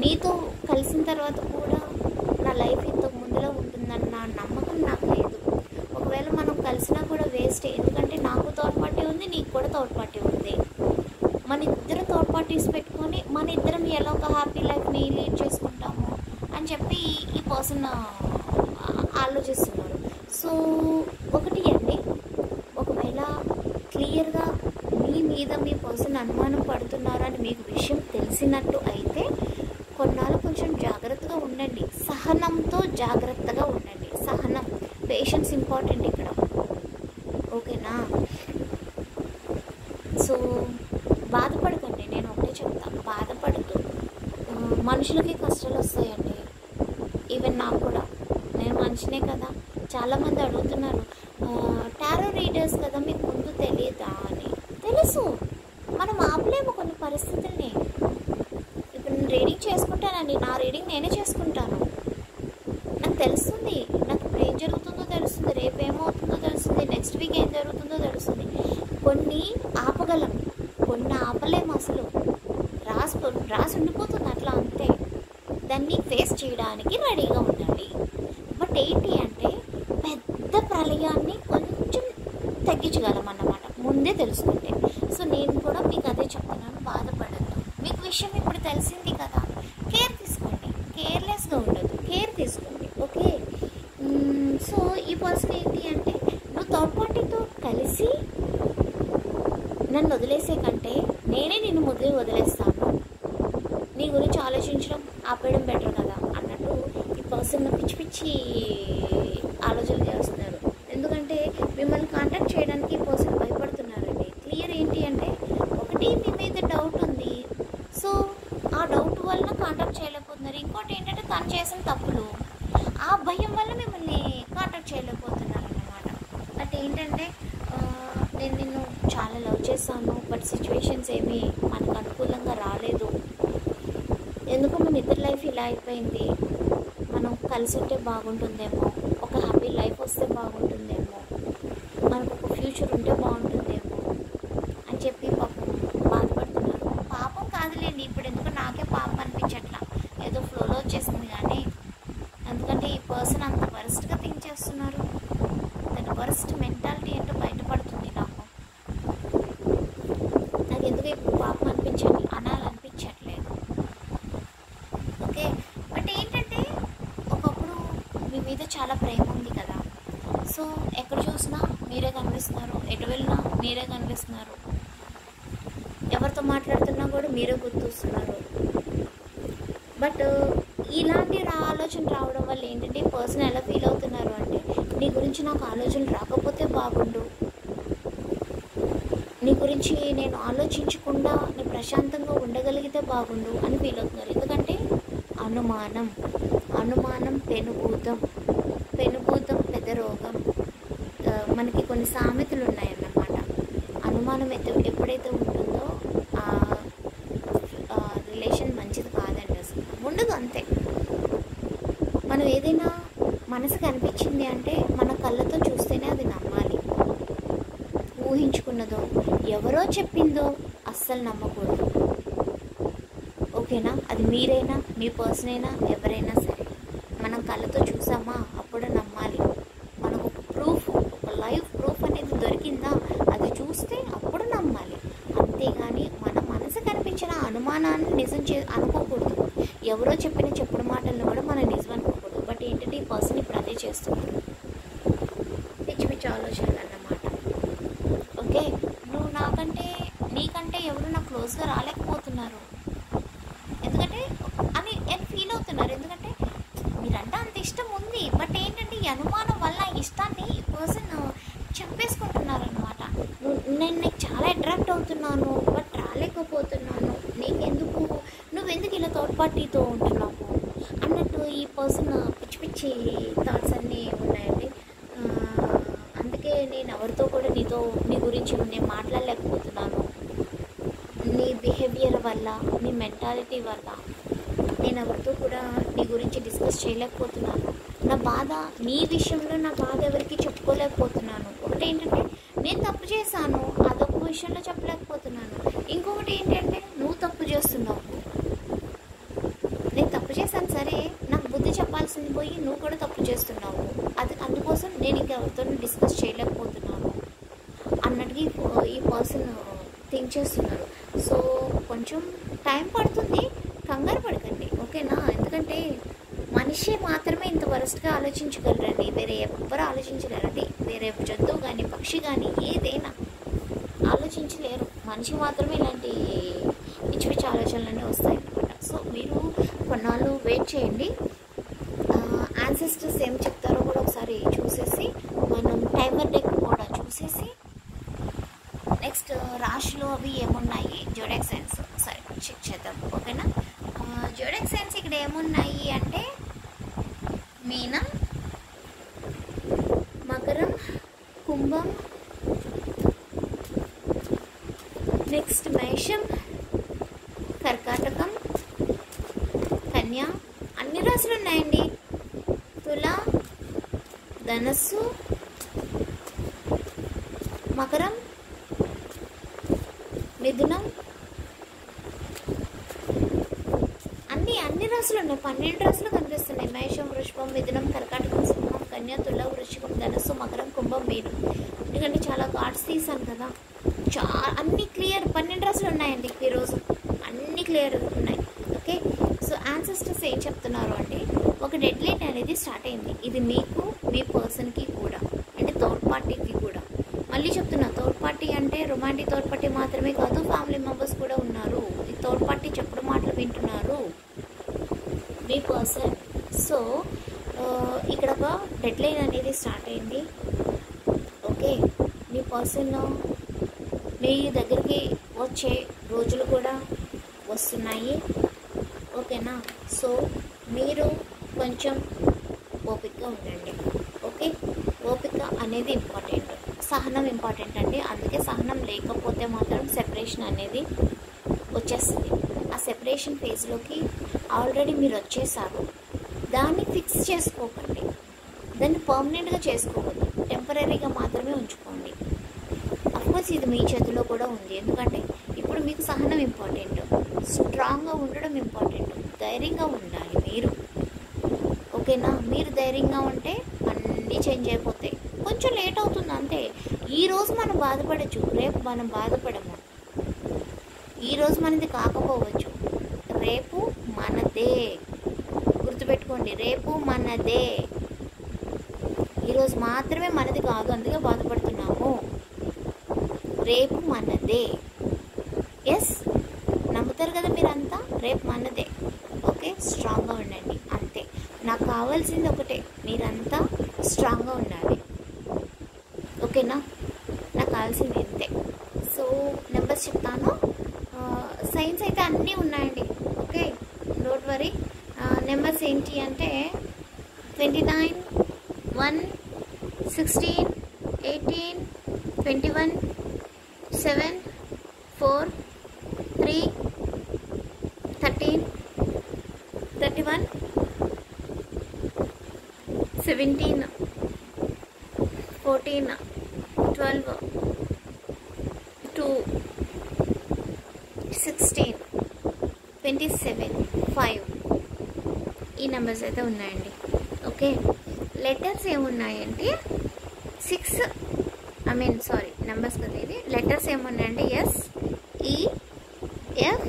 నీతో కలిసిన తర్వాత కూడా నా లైఫ్ ఇంతకు ముందులో ఉంటుందన్న నమ్మకం నాకు లేదు. ఒకవేళ మనం కలిసినా కూడా వేస్టే, ఎందుకంటే నాకు థర్డ్ పార్టీ ఉంది, నీకు కూడా థర్డ్ పార్టీ ఉంది. మన ఇద్దరు థర్డ్ పార్టీస్ పెట్టుకొని మన ఇద్దరం ఎలా ఒక హ్యాపీ లైఫ్ని లీడ్ చేసుకుంటాము అని చెప్పి ఈ పర్సన్ ఆలోచిస్తున్నారు. సో ఒకటి అండి, ఒకవేళ క్లియర్గా మీ మీద మీ పర్సన్ అనుమానం పడుతున్నారు అని మీకు విషయం తెలిసినట్టు అయితే కొన్నాళ్ళు కొంచెం జాగ్రత్తగా ఉండండి, సహనంతో జాగ్రత్తగా ఉండండి. సహనం, పేషెన్స్ ఇంపార్టెంట్ ఇక్కడ. ఓకేనా? సో బాధపడకండి, నేను ఒకటే చెప్తా, బాధపడద్దు. మనుషులకి కష్టాలు వస్తాయండి, ఈవెన్ నాకు కూడా, నేను మనిషినే కదా. చాలామంది అడుగుతున్నారు, టారో రీడర్స్ కదా మీకు ముందు తెలియదా అని. తెలుసు, మనం ఆపలేము కొన్ని పరిస్థితుల్ని. ఇప్పుడు నేను రీడింగ్ చేసుకుంటానండి, నా రీడింగ్ నేనే చేసుకుంటాను, నాకు తెలుస్తుంది, నాకు ఇప్పుడు ఏం జరుగుతుందో తెలుస్తుంది, రేపు ఏమవుతుందో తెలుస్తుంది, నెక్స్ట్ వీక్ ఏం జరుగుతుందో తెలుస్తుంది. కొన్ని ఆపగలం, కొన్ని ఆపలేము. అసలు రాసి ఉండిపోతుంది అట్లా, అంతే. దాన్ని ఫేస్ చేయడానికి రెడీగా ఉండండి. బట్ ఏంటి అంటే పెద్ద ప్రళయాన్ని కొంచెం తగ్గించగలం అన్నమాట ముందే తెలుసుకుంటే. సో నేను కూడా మీకు అదే చెప్తున్నాను, బాధపడద్దు. మీకు నన్ను వదిలేసే కంటే నేనే నిన్ను వదిలేస్తాను, నీ గురించి ఆలోచించడం ఆపేయడం బెటర్ కదా అన్నట్టు ఈ పర్సన్ పిచ్చి పిచ్చి ఆలోచనలు చేస్తున్నారు. ఎందుకంటే మిమ్మల్ని కాంటాక్ట్ చేయడానికి ఈ పర్సన్ భయపడుతున్నారండి. క్లియర్ ఏంటి అంటే, ఒకటి మీ మీద డౌట్ ఉంది, సో ఆ డౌట్ వల్ల కాంటాక్ట్ చేయలేకపోతున్నారు. ఇంకోటి ఏంటంటే తను చేసిన తప్పులు, ఆ భయం వల్ల మిమ్మల్ని కాంటాక్ట్ చేయలేకపోతున్నారు అన్నమాట. బట్ ఏంటంటే నేను నిన్ను చాలా లవ్ చేశాను, బట్ సిచ్యువేషన్స్ ఏమీ మనకు అనుకూలంగా రాలేదు, ఎందుకు మన ఇద్దరి లైఫ్ ఇలా అయిపోయింది, మనం కలిసి ఉంటే బాగుంటుందేమో, ఒక హ్యాపీ లైఫ్ వస్తే బాగుంటుందేమో, మనకు ఒక ఫ్యూచర్ ఉంటే బాగుంటుందేమో అని చెప్పి పాపం బాధపడుతున్నారు. పాపం కాదులేండి, ఇప్పుడు ఎందుకు నాకే పాపం అనిపించట్లా, ఏదో ఫ్లోలో వచ్చేసింది. కానీ ఎందుకంటే ఈ పర్సన్ అంత వరస్ట్గా థింక్ చేస్తున్నారు, తన వరస్ట్ మెంటాలిటీ ఏంటో బయటపడుతుంది. నాకు ఎందుకు ఇప్పుడు పాపం అనాలనిపించట్లేదు. ఓకే, బట్ ఏంటంటే ఒకప్పుడు మీ మీద చాలా ప్రేమ ఉంది కదా, సో ఎక్కడ చూసినా మీరే కనిపిస్తున్నారు, ఎటు వెళ్ళినా మీరే కనిపిస్తున్నారు, ఎవరితో మాట్లాడుతున్నా కూడా మీరే గుర్తొస్తున్నారు. బట్ ఇలాంటి ఆలోచన రావడం వల్ల ఏంటంటే పర్సన్ ఎలా ఫీల్ అవుతున్నారు అంటే, నీ గురించి నాకు ఆలోచనలు రాకపోతే బాగుండు, నీ గురించి నేను ఆలోచించకుండా నేను ప్రశాంతంగా ఉండగలిగితే బాగుండు అని ఫీల్ అవుతున్నారు. ఎందుకంటే అనుమానం పెనుభూతం పెద్ద రోగం. మనకి కొన్ని సామెతలు ఉన్నాయన్నమాట. అనుమానం ఎప్పుడైతే ఉంటుందో రిలేషన్ మంచిది కాదండి, అసలు ఉండదు. అంతే, మనం ఏదైనా మనసుకు అనిపించింది అంటే మన కళ్ళతో చూస్తేనే అది నమ్మాలి. ఊహించుకున్నదో ఎవరో చెప్పిందో అస్సలు నమ్మకూడదు. ఓకేనా, అది మీరైనా మీ పర్సన్ అయినా ఎవరైనా సరే, మనం కళ్ళతో చూసామా అప్పుడు నమ్మాలి. మనకు ఒక ప్రూఫ్, ఒక లైవ్ ప్రూఫ్ అనేది దొరికిందా అది చూస్తే అప్పుడు నమ్మాలి. అంతేగాని మన మనసు కనిపించిన అనుమానాన్ని నిజం అనుకోకూడదు. ఎవరో చెప్పిన చెప్పుడు మాటలను కూడా మనం నిజం అనుకోకూడదు. బట్ ఏంటంటే ఈ పర్సన్ ఇప్పుడు అదే చేస్తున్నారు, పిచ్చి పిచ్చి ఆలోచనలు అన్నమాట. ఓకే, నువ్వు నీకంటే ఎవరు నాకు క్లోజ్గా రాలేకపోతున్నారు ఎందుకంటే అని ఫీల్ అవుతున్నారు. ఎందుకంటే మీరంటే అంత ఇష్టం ఉంది, బట్ ఏంటంటే ఈ అనుమానం వల్ల ఇష్టాన్ని పర్సన్ చంపేసుకుంటున్నారు అనమాట. నేను నీకు చాలా అట్రాక్ట్ అవుతున్నాను, బట్ రాలేకపోతున్నాను, నువ్వెందుకు ఇలా థర్డ్ పార్టీతో ఉంటున్నావు అన్నట్టు ఈ పర్సన్ పిచ్చి పిచ్చి థాట్స్ అన్నీ ఉన్నాయండి. అందుకే నేను ఎవరితో కూడా నీ గురించి నేను మాట్లాడలేకపోతున్నాను. నీ బిహేవియర్ వల్ల, నీ మెంటాలిటీ వల్ల నేను ఎవరితో కూడా నీ గురించి డిస్కస్ చేయలేకపోతున్నాను. నీ విషయంలో నా బాధ ఎవరికి చెప్పుకోలేకపోతున్నాను. ఒకటి ఏంటంటే నేను తప్పు చేశాను, అదొక విషయంలో చెప్పలేకపోతున్నాను. ఇంకొకటి ఏంటంటే నువ్వు తప్పు చేస్తున్నావు, నేను తప్పు చేశాను సరే, నాకు బుద్ధి చెప్పాల్సింది పోయి నువ్వు కూడా తప్పు చేస్తున్నావు, అందుకోసం నేను ఇంకెవరితో డిస్కస్ చేయలేకపోతున్నాను అన్నట్టుగా ఈ పర్సన్ థింక్ చేస్తున్నారు. సో కొంచెం టైం పడుతుంది, కంగారు పడకండి. ఓకేనా, ఎందుకంటే మనిషి మాత్రమే ఇంత వరస్ట్గా ఆలోచించగలరండి, వేరే ఎవ్వరు ఆలోచించలేరండి. వేరే జంతువు కానీ పక్షి కానీ ఏదైనా ఆలోచించలేరు. మనిషి మాత్రమే ఇలాంటి పిచ్చి పిచ్చి ఆలోచనలన్నీ వస్తాయన్నమాట. సో మీరు కొన్నాళ్ళు వెయిట్ చేయండి. యాన్సెస్టర్స్ ఏం చెప్తారో కూడా ఒకసారి చూసేసి, మనం టైమర్ డెక్ కూడా చూసేసి, నెక్స్ట్ రాశిలో అవి ఏమున్నాయి, జోడియాక్ సైన్స్ ఒకసారి చెక్ చేద్దాం. ఓకేనా, జోడియాక్ సైన్స్ ఇక్కడ ఏమున్నాయి అంటే మీనం, మకరం, కుంభం, నెక్స్ట్ మేషం, కర్కాటకం, కన్య, అన్ని రాశులు ఉన్నాయండి. తుల, ధనస్సు, మకరం, మిథునం, అన్ని రాశులు ఉన్నాయి. 12 రాశులు కనిపిస్తున్నాయి. మేషం, వృషభం, మిథునం, కర్కాటకం, సింహం, కన్య, తుల, వృశ్చికం, ధనస్సు, మకరం, కుంభం, మీనం. ఎందుకంటే చాలా కార్డ్స్ తీసాను కదా, అన్ని క్లియర్ 12 రాశులు ఉన్నాయండి ఈరోజు, అన్ని క్లియర్ ఉన్నాయి. ఓకే, సో యాన్సెస్టర్స్ ఏం చెప్తున్నారు అంటే, ఒక డెడ్ లైన్ అనేది స్టార్ట్ అయింది. ఇది మీకు, మీ పర్సన్కి కూడా, అంటే థర్డ్ పార్టీకి కూడా. మళ్ళీ చెప్తున్నా, థర్డ్ పార్టీ అంటే రొమాంటిక్ థర్డ్ పార్టీ మాత్రమే కాదు, ఫ్యామిలీ మెంబర్స్ కూడా ఉన్నారు. ఈ థర్డ్ పార్టీ చెప్పుడు మాటలు వింటున్నారు మీ పర్సన్. సో ఇక్కడ ఒక డెడ్ లైన్ అనేది స్టార్ట్ అయింది. ఓకే, మీ పర్సన్ మీ దగ్గరికి వచ్చే రోజులు కూడా వస్తున్నాయి. ఓకేనా? సో మీరు కొంచెం ఓపికగా ఉండండి. ఓకే, ఓపిక అనేది ఇంపార్టెంట్, సహనం ఇంపార్టెంట్ అండి. అందుకే సహనం లేకపోతే మాత్రం సెపరేషన్ అనేది వచ్చేస్తుంది. ఆ సెపరేషన్ ఫేజ్లోకి ఆల్రెడీ మీరు వచ్చేసారు. దాన్ని ఫిక్స్ చేసుకోకండి, దాన్ని పర్మనెంట్గా చేసుకోవద్దు, టెంపరీగా మాత్రమే ఉంచుకోండి. అఫ్కోర్స్ ఇది మీ చేతిలో కూడా ఉంది. ఎందుకంటే ఇప్పుడు మీకు సహనం ఇంపార్టెంట్, స్ట్రాంగ్గా ఉండడం ఇంపార్టెంట్, ధైర్యంగా ఉండాలి మీరు. ఓకేనా? మీరు ధైర్యంగా ఉంటే అన్నీ చేంజ్ అయిపోతాయి. కొంచెం లేట్ అవుతుంది అంతే. ఈరోజు మనం బాధపడచ్చు, రేపు మనం బాధపడము. ఈరోజు మనది కాకపోవచ్చు, రేపు మనదే. గుర్తుపెట్టుకోండి, రేపు మనదే. ఈరోజు మాత్రమే మనది కాదు, అందుకే బాధపడుతున్నాము. రేపు మనదే. ఎస్, నమ్ముతారు కదా మీరంతా, రేపు మనదే. ఓకే, స్ట్రాంగ్గా ఉండండి అంతే. నాకు కావాల్సింది ఒకటే, మీరంతా స్ట్రాంగ్గా ఉండాలి. ఓకేనా? నాకు కావాల్సింది అంతే. సో నెంబర్స్ చెప్తాను. సైన్స్ అయితే అన్నీ ఉన్నాయండి. Okay, don't worry. నెంబర్స్ ఏంటి అంటే 29, 1, 16, 18, 21, 7, 4, 3, 13, 31, 17, 14, 12, 2, 16, 27, 5. ఈ నెంబర్స్ అయితే ఉన్నాయండి. ఓకే, లెటర్స్ ఏమున్నాయంటే 6, నెంబర్స్ కదా ఇది. లెటర్స్ ఏమున్నాయంటే S, E, F,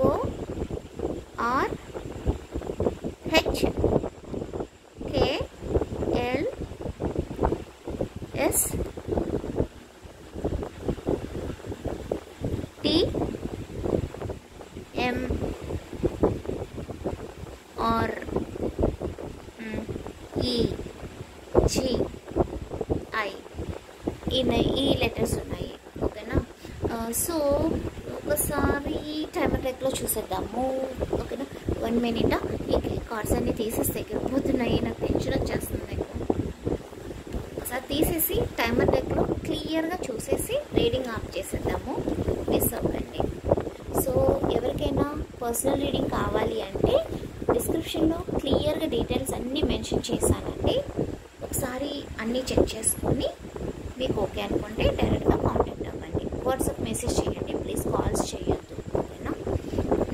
O, R, H, K, L, S, T, M, R, E, G, I. ఈ లెటర్స్ ఉన్నాయి. ఓకేనా? సో ఒకసారి టైమర్ బ్రేక్లో చూసేద్దాము. ఓకేనా? 1 minute. ఈ కార్డ్స్ అన్నీ తీసేసి ఎగిరిపోతున్నాయి, నాకు టెన్షన్ వచ్చేస్తుంది. ఒకసారి తీసేసి టైమర్ బ్రేక్లో క్లియర్గా చూసేసి రీడింగ్ ఆఫ్ చేసేద్దాము. మిస్ అవ్వండి. సో ఎవరికైనా పర్సనల్ రీడింగ్ కావాలి అంటే డిస్క్రిప్షన్లో క్లియర్గా డీటెయిల్స్ అన్నీ మెన్షన్ చేశానండి. ఒకసారి అన్నీ చెక్ చేసుకొని మీకు ఓకే అనుకుంటే డైరెక్ట్గా కాంటాక్ట్ అవ్వండి. వాట్సాప్ మెసేజ్ చేయండి, ప్లీజ్ కాల్స్ చేయొద్దు. ఓకేనా?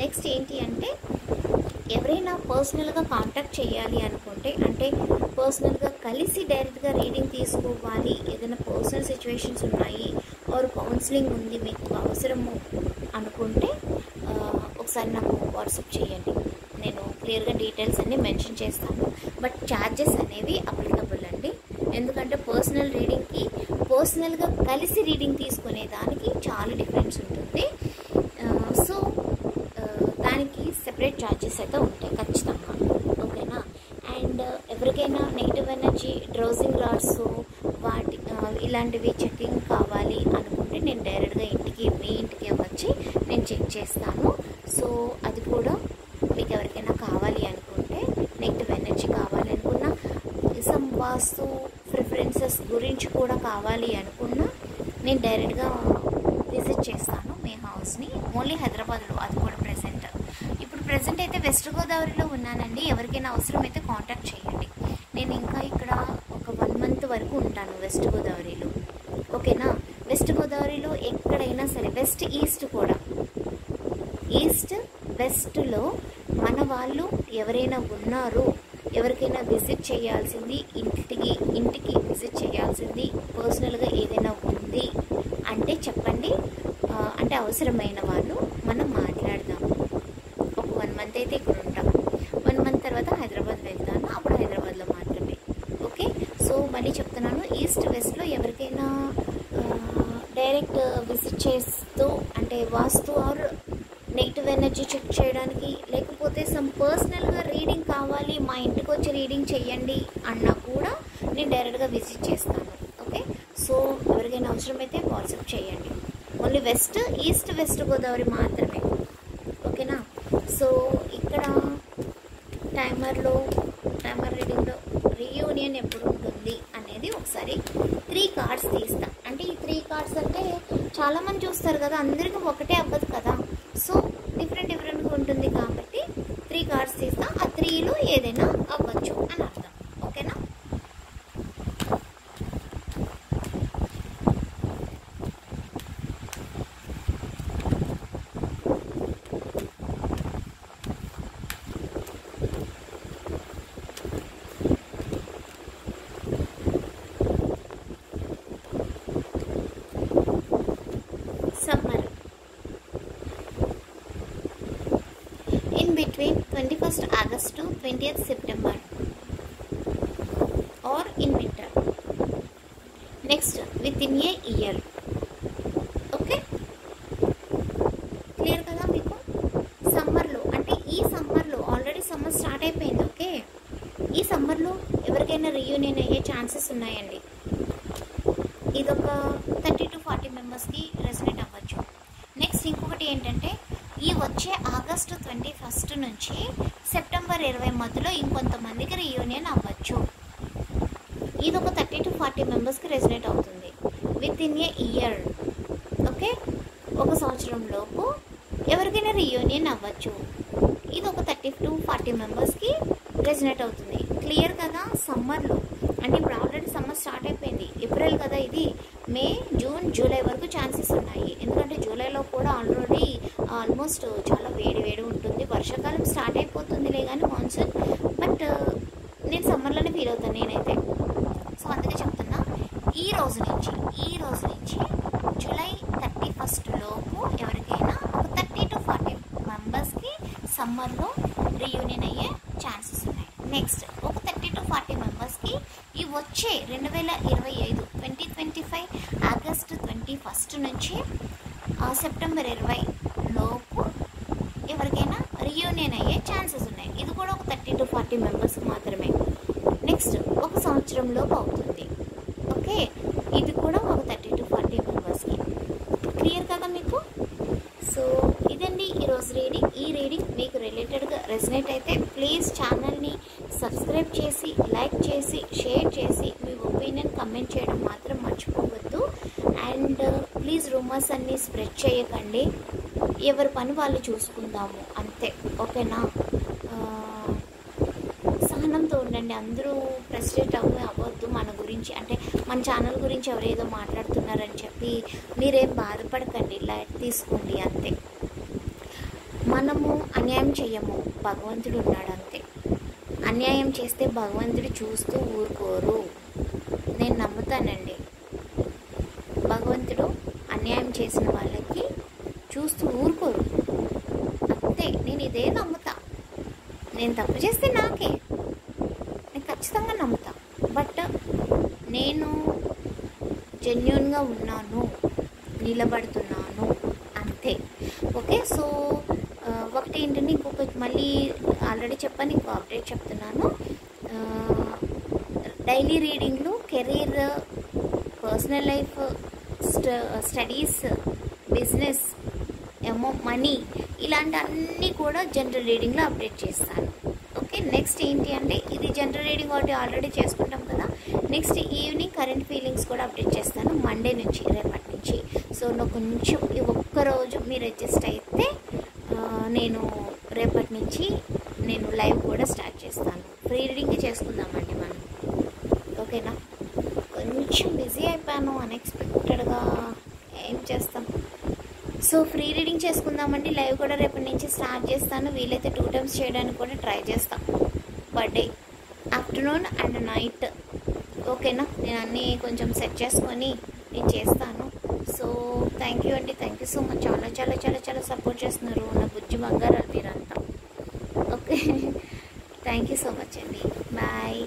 నెక్స్ట్ ఏంటి అంటే ఎవరైనా పర్సనల్గా కాంటాక్ట్ చేయాలి అనుకుంటే, అంటే పర్సనల్గా కలిసి డైరెక్ట్గా రీడింగ్ తీసుకోవాలి, ఏదైనా పర్సనల్ సిచ్యువేషన్స్ ఉన్నాయి ఆర్ కౌన్సిలింగ్ ఉంది మీకు అవసరము అనుకుంటే ఒకసారి నాకు వాట్సాప్ చేయండి. నేను క్లియర్గా డీటెయిల్స్ అన్నీ మెన్షన్ చేస్తాను. బట్ ఛార్జెస్ అనేవి అప్లికబుల్ అండి. ఎందుకంటే పర్సనల్ రీడింగ్కి పర్సనల్గా కలిసి రీడింగ్ తీసుకునే దానికి చాలా డిఫరెన్స్ ఉంటుంది. సో దానికి సెపరేట్ ఛార్జెస్ అయితే ఉంటాయి ఖచ్చితంగా. ఓకేనా? అండ్ ఎవరికైనా నెగిటివ్ ఎనర్జీ, డ్రౌజింగ్ రాడ్స్ వాటి ఇలాంటివి చెకింగ్ కావాలి అనుకుంటే నేను డైరెక్ట్గా మీ ఇంటికి వచ్చి నేను చెక్ చేస్తాను. సో అది కూడా మీకు ఎవరికైనా కావాలి అనుకుంటే, నెగిటివ్ ఎనర్జీ కావాలి అనుకున్నా, సమ్ వాస్తు ప్రిఫరెన్సెస్ గురించి కూడా కావాలి అనుకున్నా నేను డైరెక్ట్గా విజిట్ చేస్తాను మీ హౌస్ని. ఓన్లీ హైదరాబాద్లో, అది కూడా ప్రజెంట్ అయితే వెస్ట్ గోదావరిలో ఉన్నానండి. ఎవరికైనా అవసరం అయితే కాంటాక్ట్ చేయండి. నేను ఇంకా ఇక్కడ ఒక 1 month వరకు ఉంటాను వెస్ట్ గోదావరిలో. ఓకేనా? వెస్ట్ గోదావరిలో ఎక్కడైనా సరే, వెస్ట్ ఈస్ట్ కూడా, ఈస్ట్ వెస్ట్లో మన వాళ్ళు ఎవరైనా ఉన్నారు, ఎవరికైనా విజిట్ చేయాల్సింది, ఇంటికి విజిట్ చేయాల్సింది, పర్సనల్గా ఏదైనా ఉంది అంటే చెప్పండి. అంటే అవసరమైన వాళ్ళు మనం మాట్లాడదాం. ఒక 1 month అయితే ఇక్కడ ఉంటాం. 1 month తర్వాత హైదరాబాద్ వెళ్తాను, అప్పుడు హైదరాబాద్లో మాత్రమే. ఓకే? సో మళ్ళీ చెప్తున్నాను, ఈస్ట్ వెస్ట్లో ఎవరికైనా డైరెక్ట్ విజిట్ చేస్తూ అంటే వాస్తు ఆర్ నెగిటివ్ ఎనర్జీ చెక్ చేయడానికి, లేకపోతే సమ్ పర్సనల్గా రీడింగ్ కావాలి మా ఇంటికి వచ్చి రీడింగ్ చేయండి అన్నా కూడా నేను డైరెక్ట్గా విజిట్ చేస్తాను. ఓకే, సో ఎవరికైనా అవసరమైతే వాట్సాప్ చేయండి. Only west, east west Godavari మాత్రమే. ఓకేనా. సో ఇక్కడ టైమర్ రీడింగ్లో రీయూనియన్ ఎప్పుడు ఉంటుంది అనేది ఒకసారి 3 కార్డ్స్ తీస్తా. అంటే ఈ 3 కార్డ్స్ అంటే చాలామంది చూస్తారు కదా, అందరికీ ఒకటే అవ్వదు కదా, సో డిఫరెంట్గా ఉంటుంది కాబట్టి 3 కార్డ్స్ తీస్తా. ఆ 3లో ఏదైనా అవ్వచ్చు అని అర్థం. ఓకేనా. Summer. In between 21st August to 20th September or in winter. Next, within a year. Okay? Clear kada meeku? Summer lo ante ee summer lo already summer start అయిపోయింది. ఓకే, ఈ సమ్మర్ లో ఎవరికైనా రీయూనియన్ అయ్యే chances ఉన్నాయండి. ఇదొక 30 to 40 మెంబర్స్కి resonate అవ్వచ్చు. Next ఇంకొకటి ఏంటంటే, ఈ వచ్చే ఆగస్టు 21 నుంచి సెప్టెంబర్ 20 మధ్యలో ఇంకొంతమందికి రీయూనియన్ అవ్వచ్చు. ఇదొక 30 to 40 మెంబర్స్కి రెసినేట్ అవుతుంది with in a year. Okay, ఒక సంవత్సరం లోపు ఎవరికైనా రీయూనియన్ అవ్వచ్చు. ఇదొక 30 to 40 మెంబర్స్కి రెసినేట్ అవుతుంది. క్లియర్ కదా. సమ్మర్లో అంటే ఇప్పుడు ఆల్రెడీ సమ్మర్ స్టార్ట్ అయిపోయింది, ఏప్రిల్ కదా, ఇది మే, జూన్, జూలై వరకు ఛాన్సెస్ ఉన్నాయి. ఎందుకంటే జూలైలో కూడా ఆల్రెడీ ఆల్మోస్ట్ చాలా వేడి ఉంటుంది. వర్షాకాలం స్టార్ట్ అయిపోతుందిలే కానీ మాన్సూన్, బట్ నేను సమ్మర్లోనే ఫీల్ అవుతాను నేనైతే. సో అందుకే చెప్తున్నా, ఈ రోజు నుంచి జూలై 31 లోపు ఎవరికైనా ఒక 30 to 40 మెంబర్స్కి సమ్మర్లో రీయూనియన్ అయ్యే ఛాన్సెస్ ఉన్నాయి. నెక్స్ట్ ఒక 30 to 40 మెంబర్స్కి ఈ వచ్చే 2025 2025 ఆగస్టు 21 నుంచి సెప్టెంబర్ 20 లోపు ఎవరికైనా రీయూనియన్ అయ్యే ఛాన్సెస్ ఉన్నాయి. ఇది కూడా ఒక 30 to 40 మెంబర్స్కి మాత్రమే. నెక్స్ట్ ఒక సంవత్సరం లోపు అవుతుంది. ఓకే, ఇది కూడా ఒక 30 to 40 మెంబర్స్కి. క్లియర్ కదా మీకు. సో ఇదండి ఈరోజు రీడింగ్. ఈ రీడింగ్ మీకు రిలేటెడ్గా రెసినేట్ అయితే ప్లీజ్ ఛానల్ని సబ్స్క్రైబ్ చేసి, లైక్ చేసి, షేర్ చేసి, మీ ఒపీనియన్ కమెంట్ చేయడం మాత్రం మర్చిపోవద్దు. అండ్ ప్లీజ్ రూమర్స్ అన్నీ స్ప్రెడ్ చేయకండి. ఎవరి పని వాళ్ళు చూసుకుందాము అంతే. ఓకేనా. సహనంతో ఉండండి. అందరూ ఫ్రస్ట్రేట్ అవ్వద్దు మన గురించి, అంటే మన ఛానల్ గురించి ఎవరేదో మాట్లాడుతున్నారని చెప్పి మీరేం బాధపడకండి, లైట్ తీసుకోండి అంతే. మనము అన్యాయం చెయ్యము, భగవంతుడు ఉన్నాడు అంతే. అన్యాయం చేస్తే భగవంతుడు చూస్తూ ఊరుకోరు, నేను నమ్ముతానండి. భగవంతుడు అన్యాయం చేసిన వాళ్ళకి చూస్తూ ఊరుకోరు అంతే. నేను ఇదే నమ్ముతా. నేను తప్పు చేస్తే నాకే, నేను ఖచ్చితంగా నమ్ముతా. బట్ నేను జెన్యూన్గా ఉన్నాను, నిలబడుతున్నాను అంతే. ఓకే. సో ఒకటి ఏంటంటే, ఇంకొకటి మళ్ళీ ఆల్రెడీ చెప్పాను, ఇంకో అప్డేట్ చెప్తున్నాను. డైలీ రీడింగ్లు, career, personal life, studies, business, money, ఇలాంటి అన్నీ కూడా జనరల్ రీడింగ్లో అప్డేట్ చేస్తాను. ఓకే. నెక్స్ట్ ఏంటి అంటే, ఇది జనరల్ రీడింగ్ ఒకటి ఆల్రెడీ చేసుకుంటాం కదా. నెక్స్ట్ ఈవినింగ్ కరెంట్ ఫీలింగ్స్ కూడా అప్డేట్ చేస్తాను మండే నుంచి, రేపటి నుంచి. సో నాకు కొంచెం ఈ ఒక్కరోజు మీరు అడ్జస్ట్ అయితే నేను రేపటి నుంచి నేను లైవ్ కూడా స్టార్ట్ చేస్తాను. ఫ్రీ రీడింగ్ చేసుకుందామండి మనం. ఓకేనా. కొంచెం బిజీ అయిపోయాను అన్ఎక్స్పెక్టెడ్గా, ఏం చేస్తాం. సో ఫ్రీ రీడింగ్ చేసుకుందామండి. లైవ్ కూడా రేపటి నుంచి స్టార్ట్ చేస్తాను. వీలైతే 2 times చేయడానికి కూడా ట్రై చేస్తాను. Birthday afternoon and night. ఓకేనా. నేను అన్నీ కొంచెం సెట్ చేసుకొని నేను చేస్తాను. సో థ్యాంక్ యూ అండి, థ్యాంక్ యూ సో మచ్. చాలా చాలా చాలా చాలా సపోర్ట్ చేస్తున్నారు నా బుజ్జి బంగారాలు మీరంతా. Okay. Thank you so much అండి. బాయ్.